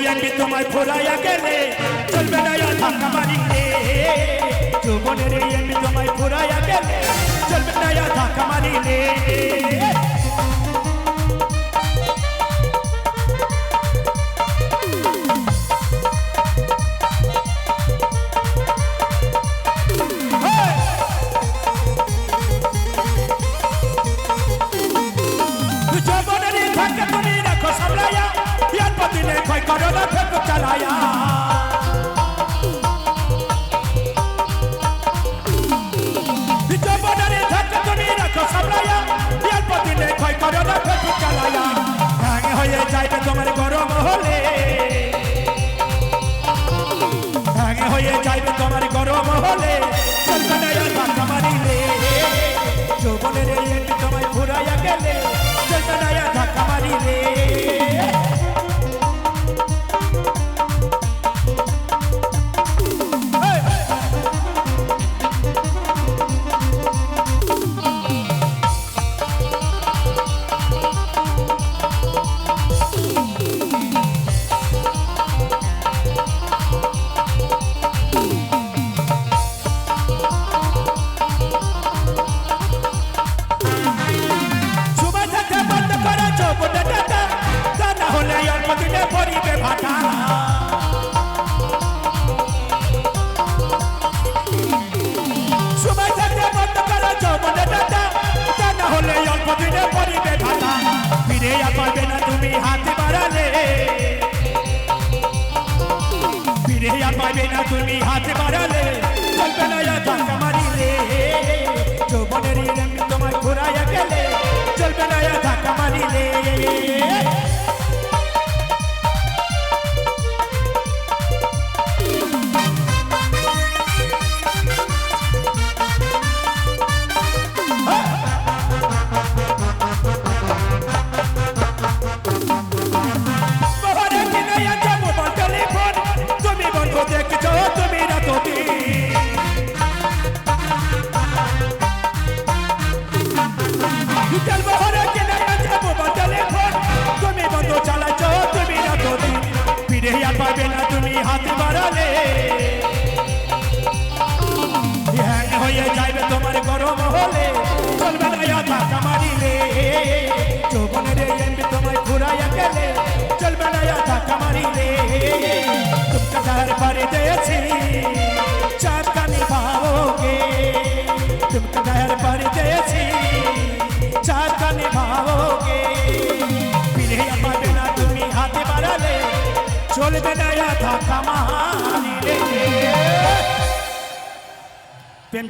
আমি তোমায় ফুরাইয়া গেলে চলবে না ধাক্কা মারিলে যৌবনের আমি তোমায় ফুরাইয়া গেলে চলবে না ধাক্কা মারিলে कोई करोना फेंक चलाया जबरदस्ती धक्का तुनी रखो सबलाया यार पति ने कोई करोना फेंक चलाया भांग होए जाए तुम्हारे गरम होले भांग होए जाए तुम्हारे गरम होले चलबे ना धक्का मारिले যৌবনের এই তোমায় ফুরাইয়া গেলে চলবে না ধক্কা মারিলে তুমি হাত বাড়ালে চলবে না ধাক্কা মারিলে যৌবনের আমি তোমায় ঘুরাইয়া গেলে চলবে না ধাক্কা মারিলে পাবে না তুমি হাত বাড়ালে হ্যাং হয়ে যাইবে তোমার গরম হলে চলবে না ধাক্কা মারিলে যৌবনের আমি তোমায় ঘুরাইয়া গেলে চলবে না ধাক্কা মারিলে तुमका घर परदेसी चाँद का निभाओगे तुमका घर परदेसी चाँद का निभाओगे फिर पाবে না তুমি হাত বাড়ালে চলবে না ধাক্কা মারিলে প্রেম